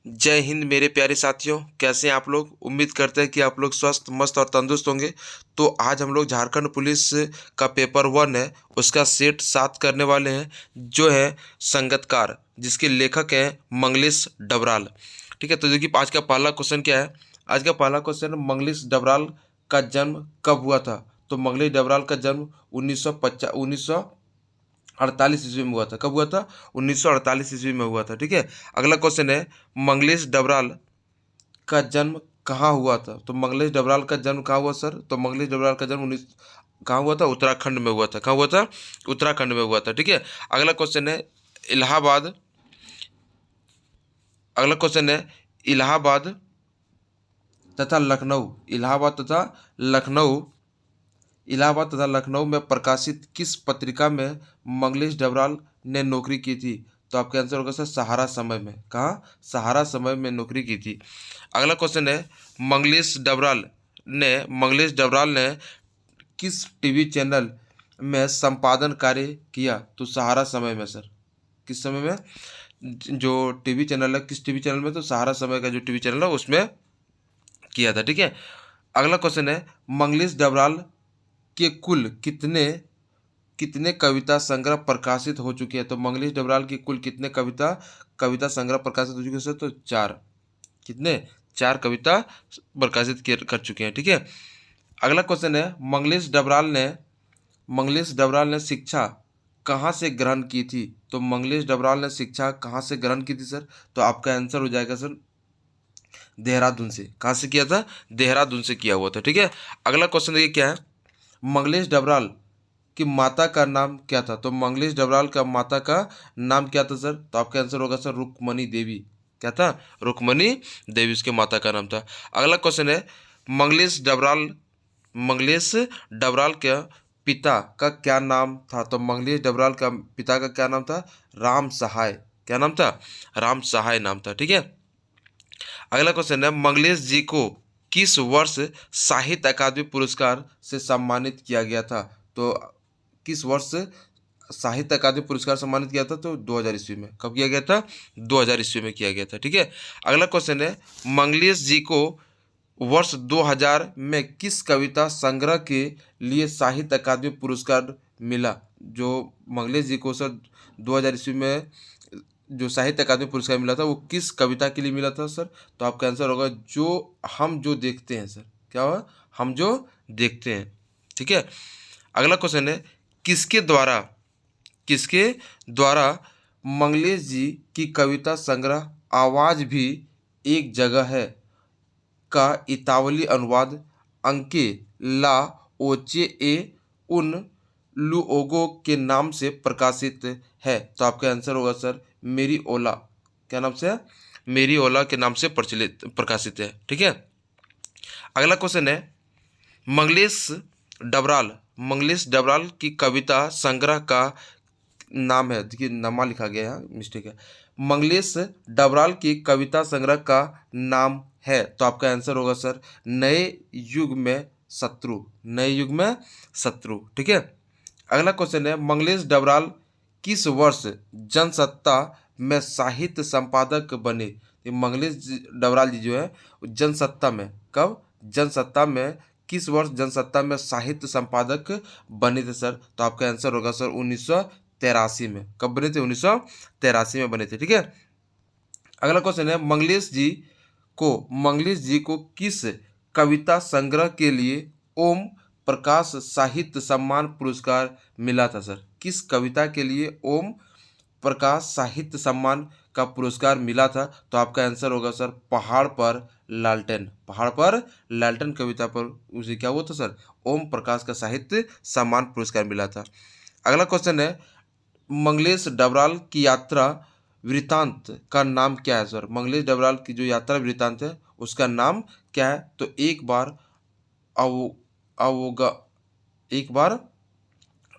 जय हिंद मेरे प्यारे साथियों, कैसे हैं आप लोग। उम्मीद करते हैं कि आप लोग स्वस्थ मस्त और तंदुरुस्त होंगे। तो आज हम लोग झारखंड पुलिस का पेपर 1 है, उसका सेट 7 करने वाले हैं, जो है संगतकार, जिसके लेखक हैं मंगलेश डबराल। ठीक है, तो देखिए आज का पहला क्वेश्चन क्या है। आज का पहला क्वेश्चन, मंगलेश डबराल का जन्म कब हुआ था। तो मंगलेश डबराल का जन्म 1948 ईस्वी में हुआ था। कब हुआ था? 1948 ईस्वी में हुआ था। ठीक है, अगला क्वेश्चन है, मंगलेश डबराल का जन्म कहाँ हुआ था। तो मंगलेश डबराल का जन्म कहाँ हुआ सर? तो मंगलेश डबराल का जन्म 19 कहाँ हुआ था? उत्तराखंड में हुआ था। कहाँ हुआ था? उत्तराखंड में हुआ था। ठीक है, अगला क्वेश्चन है, इलाहाबाद। अगला क्वेश्चन है, इलाहाबाद तथा लखनऊ, लखनऊ इलाहाबाद तथा लखनऊ में प्रकाशित किस पत्रिका में मंगलेश डबराल ने नौकरी की थी। तो आपका आंसर होगा सर सहारा समय में। कहाँ? सहारा समय में नौकरी की थी। अगला क्वेश्चन है, मंगलेश डबराल ने किस टीवी चैनल में संपादन कार्य किया। तो सहारा समय में सर। किस समय में? जो टीवी चैनल है, किस टीवी चैनल में? तो सहारा समय का जो टीवी चैनल है उसमें किया था। ठीक है, अगला क्वेश्चन है, मंगलेश डबराल के कुल कितने कितने कविता संग्रह प्रकाशित हो चुके हैं। तो मंगलेश डबराल की कुल कितने कविता कविता संग्रह प्रकाशित हो चुके हैं सर? तो 4। कितने? 4 कविता प्रकाशित कर चुके हैं। ठीक है, अगला क्वेश्चन है, मंगलेश डबराल ने शिक्षा कहाँ से ग्रहण की थी। तो मंगलेश डबराल ने शिक्षा कहाँ से ग्रहण की थी सर? तो आपका आंसर हो जाएगा सर देहरादून से। कहाँ से किया था? देहरादून से किया हुआ था। ठीक है, अगला क्वेश्चन देखिए क्या है, मंगलेश डबराल की माता का नाम क्या था। तो मंगलेश डबराल का माता का नाम क्या था सर? तो आपका आंसर होगा सर रुक्मणी देवी। क्या था? रुक्मणी देवी उसके माता का नाम था। अगला क्वेश्चन है, मंगलेश डबराल के पिता का क्या नाम था। तो मंगलेश डबराल का पिता का क्या नाम था? राम सहाय। क्या नाम था? राम सहाय नाम था। ठीक है, अगला क्वेश्चन है, मंगलेश जी को किस वर्ष साहित्य अकादमी पुरस्कार से सम्मानित किया गया था। तो किस वर्ष साहित्य अकादमी पुरस्कार सम्मानित किया था? तो 2000 ईस्वी में। कब किया गया था? 2000 ईस्वी में किया गया था। ठीक है, अगला क्वेश्चन है, मंगलेश जी को वर्ष 2000 में किस कविता संग्रह के लिए साहित्य अकादमी पुरस्कार मिला। जो मंगलेश जी को सर 2000 ईस्वी में जो साहित्य अकादमी पुरस्कार मिला था, वो किस कविता के लिए मिला था सर? तो आपका आंसर होगा जो देखते हैं सर। क्या होगा? हम जो देखते हैं। ठीक है, अगला क्वेश्चन है, किसके द्वारा किसके द्वारा मंगलेश जी की कविता संग्रह आवाज भी एक जगह है का इतावली अनुवाद अंके ला ओचे ए उन लुओगो के नाम से प्रकाशित है। तो आपका आंसर होगा सर मेरी ओला। क्या नाम से है? मेरी ओला के नाम से प्रकाशित है। ठीक है, अगला क्वेश्चन है, मंगलेश मंगलेश डबराल की कविता संग्रह का नाम है, देखिए नमा लिखा गया है, मिस्टेक है। मंगलेश डबराल की कविता संग्रह का नाम है। तो आपका आंसर होगा सर नए युग में शत्रु। नए युग में शत्रु। ठीक है, अगला क्वेश्चन है, मंगलेश डबराल किस वर्ष जनसत्ता में साहित्य संपादक बने। ये डबराल जी जो है जनसत्ता में, कब? जनसत्ता में किस वर्ष जनसत्ता में साहित्य संपादक बने थे सर? तो आपका आंसर होगा सर 1983 में। कब बने थे? 1983 में बने थे। ठीक है, अगला क्वेश्चन है, मंगलेश जी को किस कविता संग्रह के लिए ओम प्रकाश साहित्य सम्मान पुरस्कार मिला था सर? किस कविता के लिए ओम प्रकाश साहित्य सम्मान का पुरस्कार मिला था? तो आपका आंसर होगा सर पहाड़ पर लालटेन। पहाड़ पर लालटेन कविता पर उसे क्या हुआ था सर? ओम प्रकाश का साहित्य सम्मान पुरस्कार मिला था। अगला क्वेश्चन है, मंगलेश डबराल की यात्रा वृतांत का नाम क्या है सर? मंगलेश डबराल की जो यात्रा वृतांत है उसका नाम क्या है? तो एक बार अव अवोगा एक बार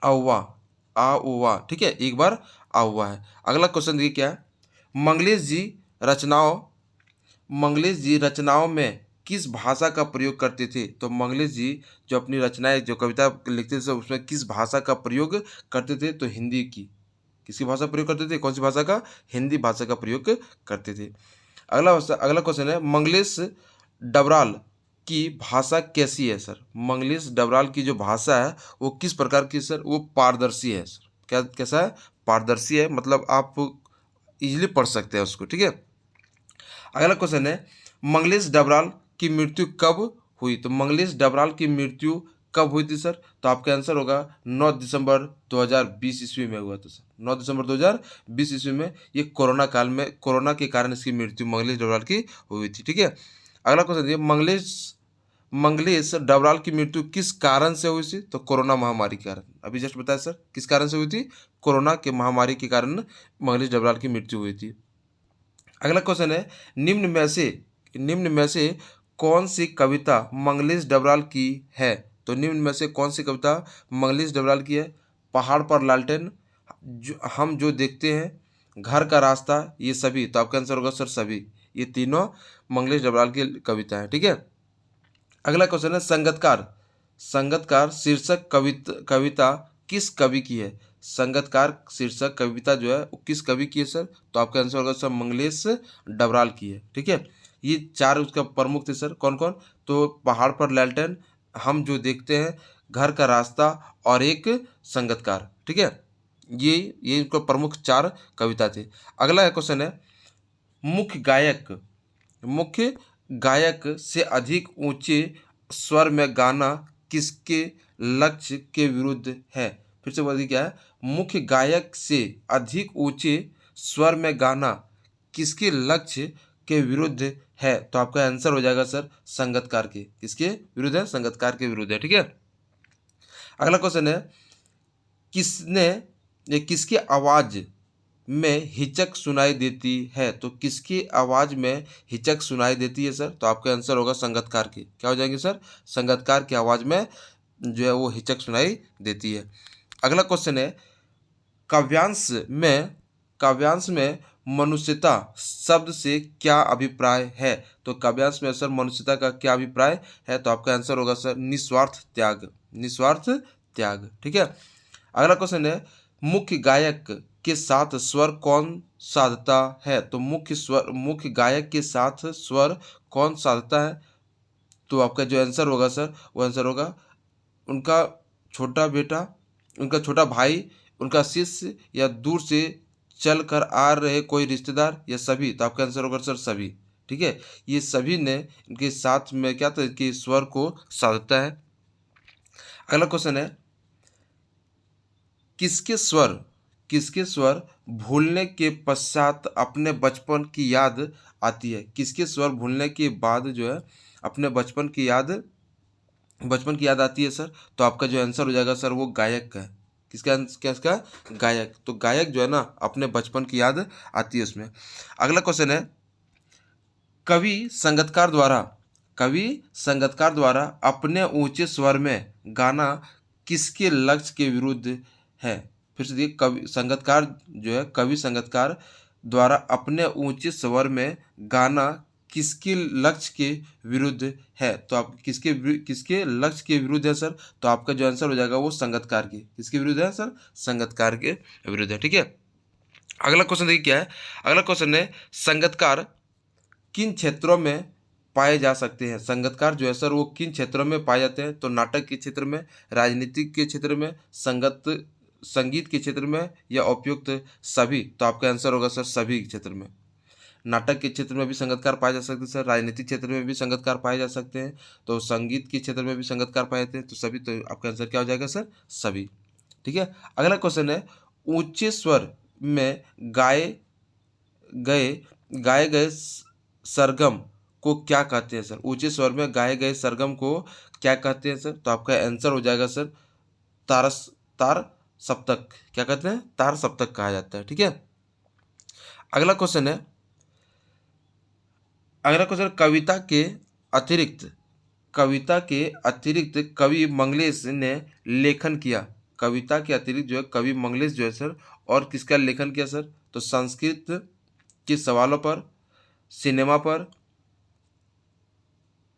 अव्वा आउवा। ठीक है, एक बार आउवा है। अगला क्वेश्चन देखिए क्या है, रचनाओं मंगलेश जी रचनाओं में किस भाषा का प्रयोग करते थे। तो मंगलेश जी जो अपनी रचनाएं जो कविता लिखते थे उसमें किस भाषा का प्रयोग करते थे? तो हिंदी की। किसकी भाषा प्रयोग करते थे? कौन सी भाषा का? हिंदी भाषा का प्रयोग करते थे। अगला क्वेश्चन है, मंगलेश डबराल की भाषा कैसी है सर? मंगलेश डबराल की जो भाषा है वो किस प्रकार की सर? वो पारदर्शी है सर। क्या कैसा है? पारदर्शी है, मतलब आप इजीली पढ़ सकते हैं उसको, ठीक है। अगला क्वेश्चन है, मंगलेश डबराल की मृत्यु कब हुई? तो मंगलेश डबराल की मृत्यु कब हुई थी सर? तो आपका आंसर होगा 9 दिसंबर 2020 ईस्वी में हुआ था सर। 9 दिसंबर 2020 ईस्वी में। ये कोरोना काल में, कोरोना के कारण इसकी मृत्यु मंगलेश डबराल की हुई थी, ठीक है। अगला क्वेश्चन है, मंगलेश डबराल की मृत्यु किस कारण से हुई थी? तो कोरोना महामारी के कारण। अभी जस्ट बताया सर, किस कारण से हुई थी? कोरोना के महामारी के कारण मंगलेश डबराल की मृत्यु हुई थी। अगला क्वेश्चन है, निम्न में से कौन सी कविता मंगलेश डबराल की है? तो निम्न में से कौन सी कविता मंगलेश डबराल की है? पहाड़ पर लालटेन, हम जो देखते हैं, घर का रास्ता, ये सभी। तो आपका आंसर होगा सर सभी। ये तीनों मंगलेश डबराल की कविता है, ठीक है। अगला क्वेश्चन है, संगतकार शीर्षक कविता किस कवि की है? संगतकार शीर्षक कविता जो है वो किस कवि की है सर? तो आपका आंसर होगा सर मंगलेश डबराल की है, ठीक है। ये चार उसका प्रमुख थे सर, कौन कौन? तो पहाड़ पर लालटेन, हम जो देखते हैं, घर का रास्ता और एक संगतकार, ठीक है। ये इनका प्रमुख चार कविता थे। अगला क्वेश्चन है, मुख्य मुख्य गायक से अधिक ऊंचे स्वर में गाना किसके लक्ष्य के विरुद्ध है? फिर से बोलिए, क्या है? मुख्य गायक से अधिक ऊंचे स्वर में गाना किसके लक्ष्य के विरुद्ध है? तो आपका आंसर हो जाएगा सर संगतकार के। किसके विरुद्ध है? संगतकार के विरुद्ध है, ठीक है। अगला क्वेश्चन है, किसकी आवाज में हिचक सुनाई देती है? तो किसकी आवाज में हिचक सुनाई देती है सर? तो आपका आंसर होगा संगतकार की। क्या हो जाएंगे सर? संगतकार की आवाज में जो है वो हिचक सुनाई देती है। अगला क्वेश्चन है, काव्यांश में मनुष्यता शब्द से क्या अभिप्राय है? तो काव्यांश में सर मनुष्यता का क्या अभिप्राय है? तो आपका आंसर होगा सर निस्वार्थ त्याग, ठीक है। अगला क्वेश्चन है, मुख्य गायक के साथ स्वर कौन साधता है? तो मुख्य गायक के साथ स्वर कौन साधता है? तो आपका जो आंसर होगा सर, वो आंसर होगा उनका छोटा बेटा, उनका छोटा भाई, उनका शिष्य, या दूर से चल कर आ रहे कोई रिश्तेदार, या सभी। तो आपका आंसर होगा सर सभी, ठीक है। ये सभी ने इनके साथ में क्या था कि स्वर को साधता है। अगला क्वेश्चन है, किसके स्वर भूलने के पश्चात अपने बचपन की याद आती है? किसके स्वर भूलने के बाद जो है अपने बचपन की याद आती है सर? तो आपका जो आंसर हो जाएगा सर वो गायक का है। किसका? गायक। तो गायक जो है ना अपने बचपन की याद आती है उसमें। अगला क्वेश्चन है, कवि संगतकार द्वारा अपने ऊंचे स्वर में गाना किसके लक्ष्य के विरुद्ध है? फिर से देखिए, कवि संगतकार द्वारा अपने ऊंचे स्वर में गाना किसके लक्ष्य के विरुद्ध है? तो आप किसके लक्ष्य के विरुद्ध है सर? तो आपका जो आंसर हो जाएगा वो संगतकार के। किसके विरुद्ध है सर? संगतकार के विरुद्ध है, ठीक है। अगला क्वेश्चन देखिए क्या है। अगला क्वेश्चन है, संगतकार किन क्षेत्रों में पाए जा सकते हैं? संगतकार जो है सर वो किन क्षेत्रों में पाए जाते हैं? तो नाटक के क्षेत्र में, राजनीतिक के क्षेत्र में, संगीत के क्षेत्र में, या उपयुक्त सभी। तो आपका आंसर होगा सर सभी क्षेत्र में। नाटक के क्षेत्र में भी संगतकार पाए जा सकते हैं सर, राजनीतिक क्षेत्र में भी संगतकार पाए जा सकते हैं, तो संगीत के क्षेत्र में भी संगतकार पाए जाते हैं, तो सभी। तो आपका आंसर क्या हो जाएगा सर? सभी, ठीक है। अगला क्वेश्चन है, ऊंचे स्वर में गाए गए सरगम को क्या कहते हैं सर? ऊंचे स्वर में गाए गए सरगम को क्या कहते हैं सर? तो आपका आंसर हो जाएगा सर तार सप्तक। क्या कहते हैं? तार सप्तक कहा जाता है, ठीक है। अगला क्वेश्चन है, कविता के अतिरिक्त कवि मंगलेश ने लेखन किया। कविता के अतिरिक्त जो है कवि मंगलेश जो है सर और किसका लेखन किया सर? तो संस्कृत के सवालों पर, सिनेमा पर,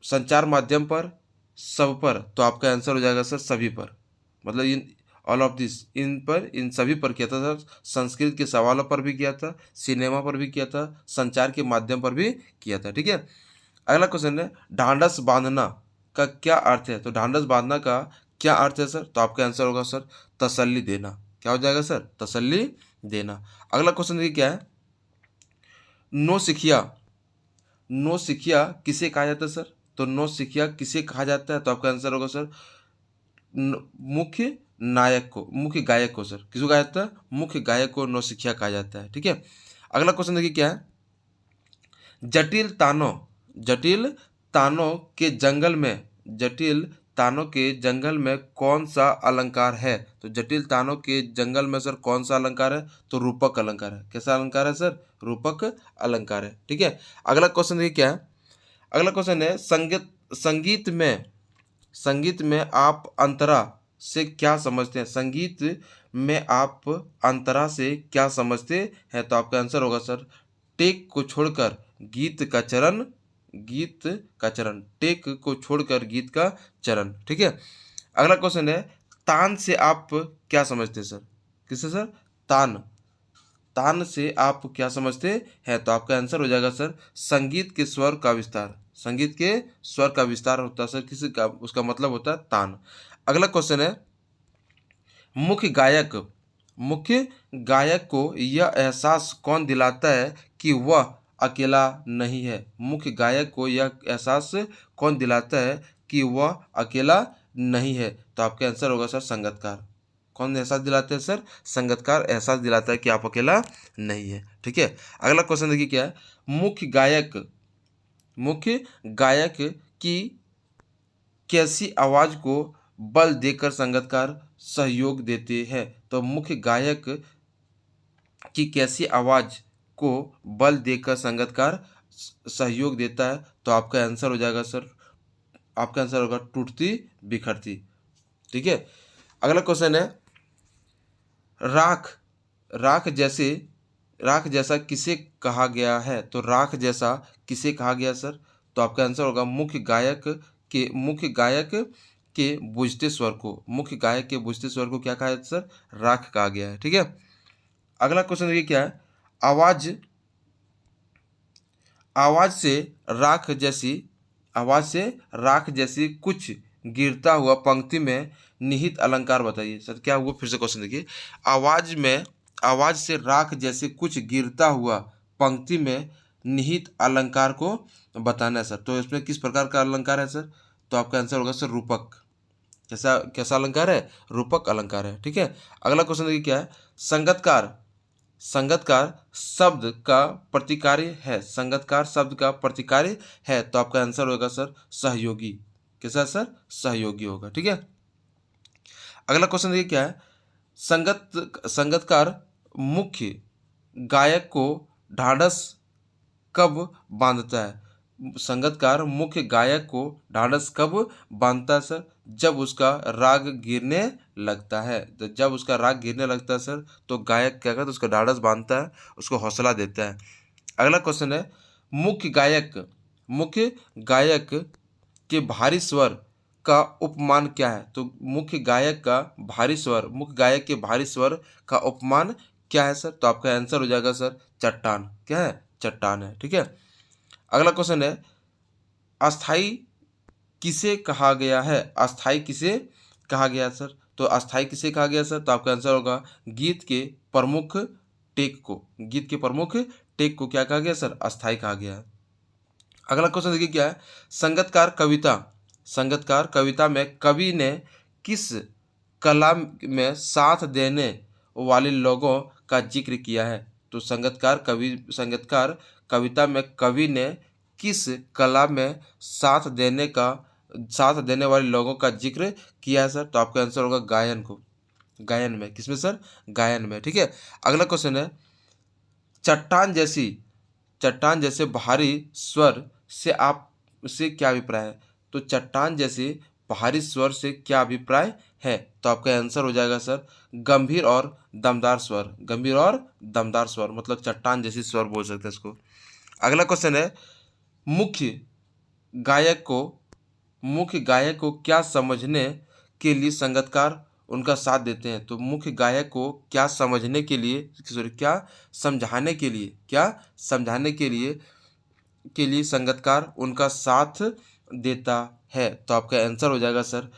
संचार माध्यम पर, सब पर। तो आपका आंसर हो जाएगा सर सभी पर। मतलब इन ऑल ऑफ दिस, इन सभी पर किया था सर। संस्कृत के सवालों पर भी किया था, सिनेमा पर भी किया था, संचार के माध्यम पर भी किया था। ठीक है, अगला क्वेश्चन है ढांढस बांधना का क्या अर्थ है। तो ढांढस बांधना का क्या अर्थ है सर, तो आपका आंसर होगा सर तसल्ली देना। क्या हो जाएगा सर, तसल्ली देना। अगला क्वेश्चन देखिए क्या है, नौसिखिया, नौसिखिया किसे कहा जाता है सर, तो नौसिखिया किसे कहा जाता है, तो आपका आंसर होगा सर मुख्य नायक को, मुख्य गायक को सर। किसको कहा जाता है, मुख्य गायक को नौसिखिया कहा जाता है। ठीक है, अगला क्वेश्चन देखिए क्या है, जटिल तानों, जटिल तानों के जंगल में, जटिल तानों के जंगल में कौन सा अलंकार है। तो जटिल तानों के जंगल में सर कौन सा अलंकार है, तो रूपक अलंकार है। कैसा अलंकार है सर, रूपक अलंकार है। ठीक है, अगला क्वेश्चन देखिए क्या है, अगला क्वेश्चन है संगीत में आप अंतरा से क्या समझते हैं। संगीत में आप अंतरा से क्या समझते हैं, तो आपका आंसर होगा सर टेक को छोड़कर गीत का चरण, गीत का चरण, टेक को छोड़कर गीत का चरण। ठीक है, अगला क्वेश्चन है तान से आप क्या समझते हैं सर, किससे सर, तान, तान से आप क्या समझते हैं, तो आपका आंसर हो जाएगा सर संगीत के स्वर का विस्तार, संगीत के स्वर का विस्तार होता है सर किसी का, उसका मतलब होता है तान। अगला क्वेश्चन है मुख्य गायक, मुख्य गायक को यह एहसास कौन दिलाता है कि वह अकेला नहीं है। मुख्य गायक को यह एहसास कौन दिलाता है कि वह अकेला नहीं है, तो आपका आंसर होगा सर संगीतकार। कौन एहसास दिलाते हैं सर, संगीतकार एहसास दिलाता है कि आप अकेला नहीं है। ठीक है, अगला क्वेश्चन देखिए क्या है, मुख्य गायक, मुख्य गायक की कैसी आवाज को बल देकर संगीतकार सहयोग देते हैं। तो मुख्य गायक की कैसी आवाज को बल देकर संगीतकार सहयोग देता है, तो आपका आंसर हो जाएगा सर, आपका आंसर होगा टूटती बिखरती। ठीक है, अगला क्वेश्चन है राख, राख जैसे, राख जैसा किसे कहा गया है। तो राख जैसा किसे कहा गया सर, तो आपका आंसर होगा मुख्य गायक के, मुख्य गायक के बुझते स्वर को, मुख्य गायक के बुझते स्वर को क्या कहा है सर, राख कहा गया है। ठीक है, अगला क्वेश्चन देखिए क्या है, आवाज, आवाज से राख जैसी, आवाज से राख जैसी कुछ गिरता हुआ पंक्ति में निहित अलंकार बताइए। सर क्या हुआ, फिर से क्वेश्चन देखिए, आवाज में, आवाज से राख जैसे कुछ गिरता हुआ पंक्ति में निहित अलंकार को बताना है सर। तो इसमें किस प्रकार का अलंकार है सर, तो आपका आंसर होगा सर रूपक। कैसा, कैसा अलंकार है, रूपक अलंकार है। ठीक है, अगला क्वेश्चन देखिए क्या है, संगतकार, संगतकार शब्द का प्रतिकार्य है, संगतकार शब्द का प्रतिकार्य है, तो आपका आंसर होगा सर सहयोगी। कैसा सर, सहयोगी होगा। ठीक है, अगला क्वेश्चन देखिए क्या है, संगतकार मुख्य गायक को ढाढ़स कब बांधता है। संगीतकार मुख्य गायक को ढाढ़स कब बांधता है सर, जब उसका राग गिरने लगता है। तो जब उसका राग गिरने लगता है सर, तो गायक क्या करता है, उसका ढाढ़स बांधता है, उसको हौसला देता है। अगला क्वेश्चन है मुख्य गायक, मुख्य गायक के भारी स्वर का उपमान क्या है। तो मुख्य गायक का भारी स्वर, मुख्य गायक के भारी स्वर का उपमान क्या है सर, तो आपका आंसर हो जाएगा सर चट्टान। क्या है, चट्टान है। ठीक है, अगला क्वेश्चन है अस्थाई किसे कहा गया है, अस्थाई किसे कहा गया सर, तो अस्थाई किसे कहा गया सर, तो आपका आंसर होगा गीत के प्रमुख टेक को, गीत के प्रमुख टेक को क्या कहा गया सर, अस्थाई कहा गया है। अगला क्वेश्चन देखिए क्या है, संगीतकार कविता, संगीतकार कविता में कवि ने किस कला में साथ देने वाले लोगों का जिक्र किया है। तो संगीतकार कविता में कवि ने किस कला में साथ देने का, साथ देने वाले लोगों का जिक्र किया है सर, तो आपका आंसर होगा गायन को, गायन में, किसमें सर, गायन में। ठीक है, अगला क्वेश्चन है चट्टान जैसी, चट्टान जैसे भारी स्वर से आप से क्या अभिप्राय है। तो चट्टान जैसे भारी स्वर से क्या अभिप्राय है, तो आपका आंसर हो जाएगा सर गंभीर और दमदार स्वर, गंभीर और दमदार स्वर, मतलब चट्टान जैसी स्वर बोल सकते हैं इसको। अगला क्वेश्चन है मुख्य गायक को, मुख्य गायक को क्या समझने के लिए संगीतकार उनका साथ देते हैं। तो मुख्य गायक को क्या समझने के लिए, क्या समझाने के लिए संगीतकार उनका साथ देता है। तो आपका आंसर हो जाएगा सर,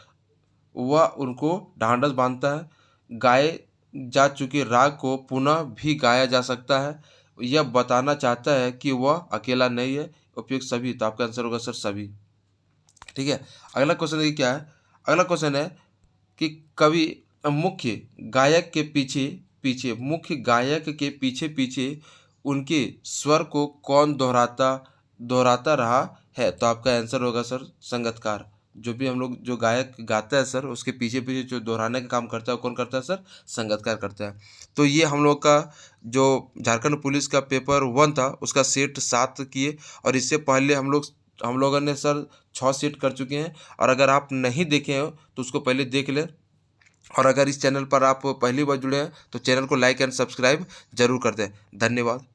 वह उनको ढांढस बांधता है। गाए जा चुके राग को पुनः भी गाया जा सकता है। यह बताना चाहता है कि वह अकेला नहीं है। उपयुक्त सभी। तो आपका आंसर होगा सर सभी। ठीक है। अगला क्वेश्चन देखिए क्या है। अगला क्वेश्चन है कि कवि मुख्य गायक के पीछे पीछे उनके स्वर को कौन दोहराता रहा है। तो आपका आंसर होगा सर संगीतकार। जो भी हम लोग जो गायक गाता है सर, उसके पीछे पीछे जो दोहराने का काम करता है कौन करता है सर, संगीतकार करता है। तो ये हम लोग का जो झारखंड पुलिस का पेपर 1 था उसका सेट 7 किए, और इससे पहले हम लोगों ने सर 6 सेट कर चुके हैं। और अगर आप नहीं देखे हो तो उसको पहले देख लें। और अगर इस चैनल पर आप पहली बार जुड़े हैं तो चैनल को लाइक एंड सब्सक्राइब जरूर कर दें। धन्यवाद।